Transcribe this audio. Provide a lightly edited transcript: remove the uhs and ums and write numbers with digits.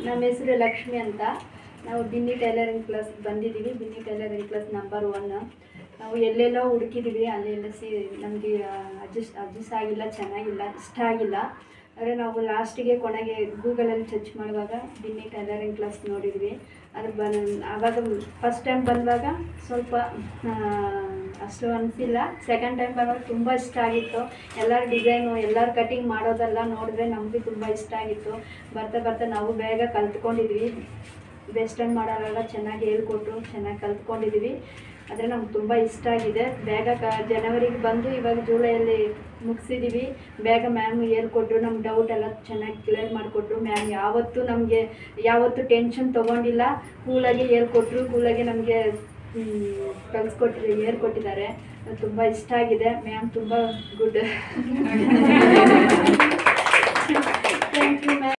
ನಮ್ಮ ಹೆಸರು ಲಕ್ಷ್ಮಿ ಅಂತ. ನಾವು ಬಿನ್ನಿ ಟೈಲರಿಂಗ್ ಕ್ಲಾಸ್ ಬಂದಿದ್ದೀವಿ. Binny tailoring class number 1. ನಾವು ಎಲ್ಲೆಲ್ಲೋ ಹುಡುಕಿದ್ದೀವಿ, ಅಲ್ಲೆಲ್ಲ ನಮಗೆ ಅಡ್ಜಸ್ಟ್ ಆಗಿಲ್ಲ, ಚೆನ್ನಾಗಿಲ್ಲ, ಇಷ್ಟ ಆಗಿಲ್ಲ. ಆದರೆ ನಾವು ಲಾಸ್ಟಿಗೆ ಕೊನೆಗೆ ಗೂಗಲಲ್ಲಿ ಸರ್ಚ್ ಮಾಡುವಾಗ ಬಿನ್ನಿ ಟೈಲರಿಂಗ್ ಕ್ಲಾಸ್ ನೋಡಿದ್ವಿ. ಅದು ಆವಾಗ ಫಸ್ಟ್ ಟೈಮ್ ಬಂದಾಗ ಸ್ವಲ್ಪ ಅಷ್ಟು ಅನಿಸಿಲ್ಲ. ಸೆಕೆಂಡ್ ಟೈಮ್ ಬರುವಾಗ ತುಂಬ ಇಷ್ಟ ಆಗಿತ್ತು. ಎಲ್ಲರ ಡಿಸೈನು, ಎಲ್ಲರ ಕಟಿಂಗ್ ಮಾಡೋದೆಲ್ಲ ನೋಡಿದ್ರೆ ನಮಗೂ ತುಂಬ ಇಷ್ಟ ಆಗಿತ್ತು. ಬರ್ತಾ ಬರ್ತಾ ನಾವು ಬೇಗ ಕಲ್ತ್ಕೊಂಡಿದ್ವಿ. ವೆಸ್ಟರ್ನ್ ಮಾಡೋರೆಲ್ಲ ಚೆನ್ನಾಗಿ ಹೇಳ್ಕೊಟ್ರು, ಚೆನ್ನಾಗಿ ಕಲ್ತ್ಕೊಂಡಿದ್ದೀವಿ. ಆದರೆ ನಮ್ಗೆ ತುಂಬ ಇಷ್ಟ ಆಗಿದೆ. ಬೇಗ ಜನವರಿಗೆ ಬಂದು ಇವಾಗ ಜುಲೈಯಲ್ಲಿ ಮುಗಿಸಿದ್ದೀವಿ. ಬೇಗ ಮ್ಯಾಮ್ ಹೇಳ್ಕೊಟ್ರು, ನಮ್ಮ ಡೌಟ್ ಎಲ್ಲ ಚೆನ್ನಾಗಿ ಕ್ಲಿಯರ್ ಮಾಡಿಕೊಟ್ರು. ಮ್ಯಾಮ್ ಯಾವತ್ತೂ ಟೆನ್ಷನ್ ತೊಗೊಂಡಿಲ್ಲ, ಕೂಲಾಗಿ ಹೇಳ್ಕೊಟ್ರು. ಕೂಲಾಗಿ ನಮಗೆ ಹೇಳ್ಕೊಟ್ಟಿದ್ದಾರೆ. ತುಂಬ ಇಷ್ಟ ಆಗಿದೆ. ಮ್ಯಾಮ್ ತುಂಬ ಗುಡ್.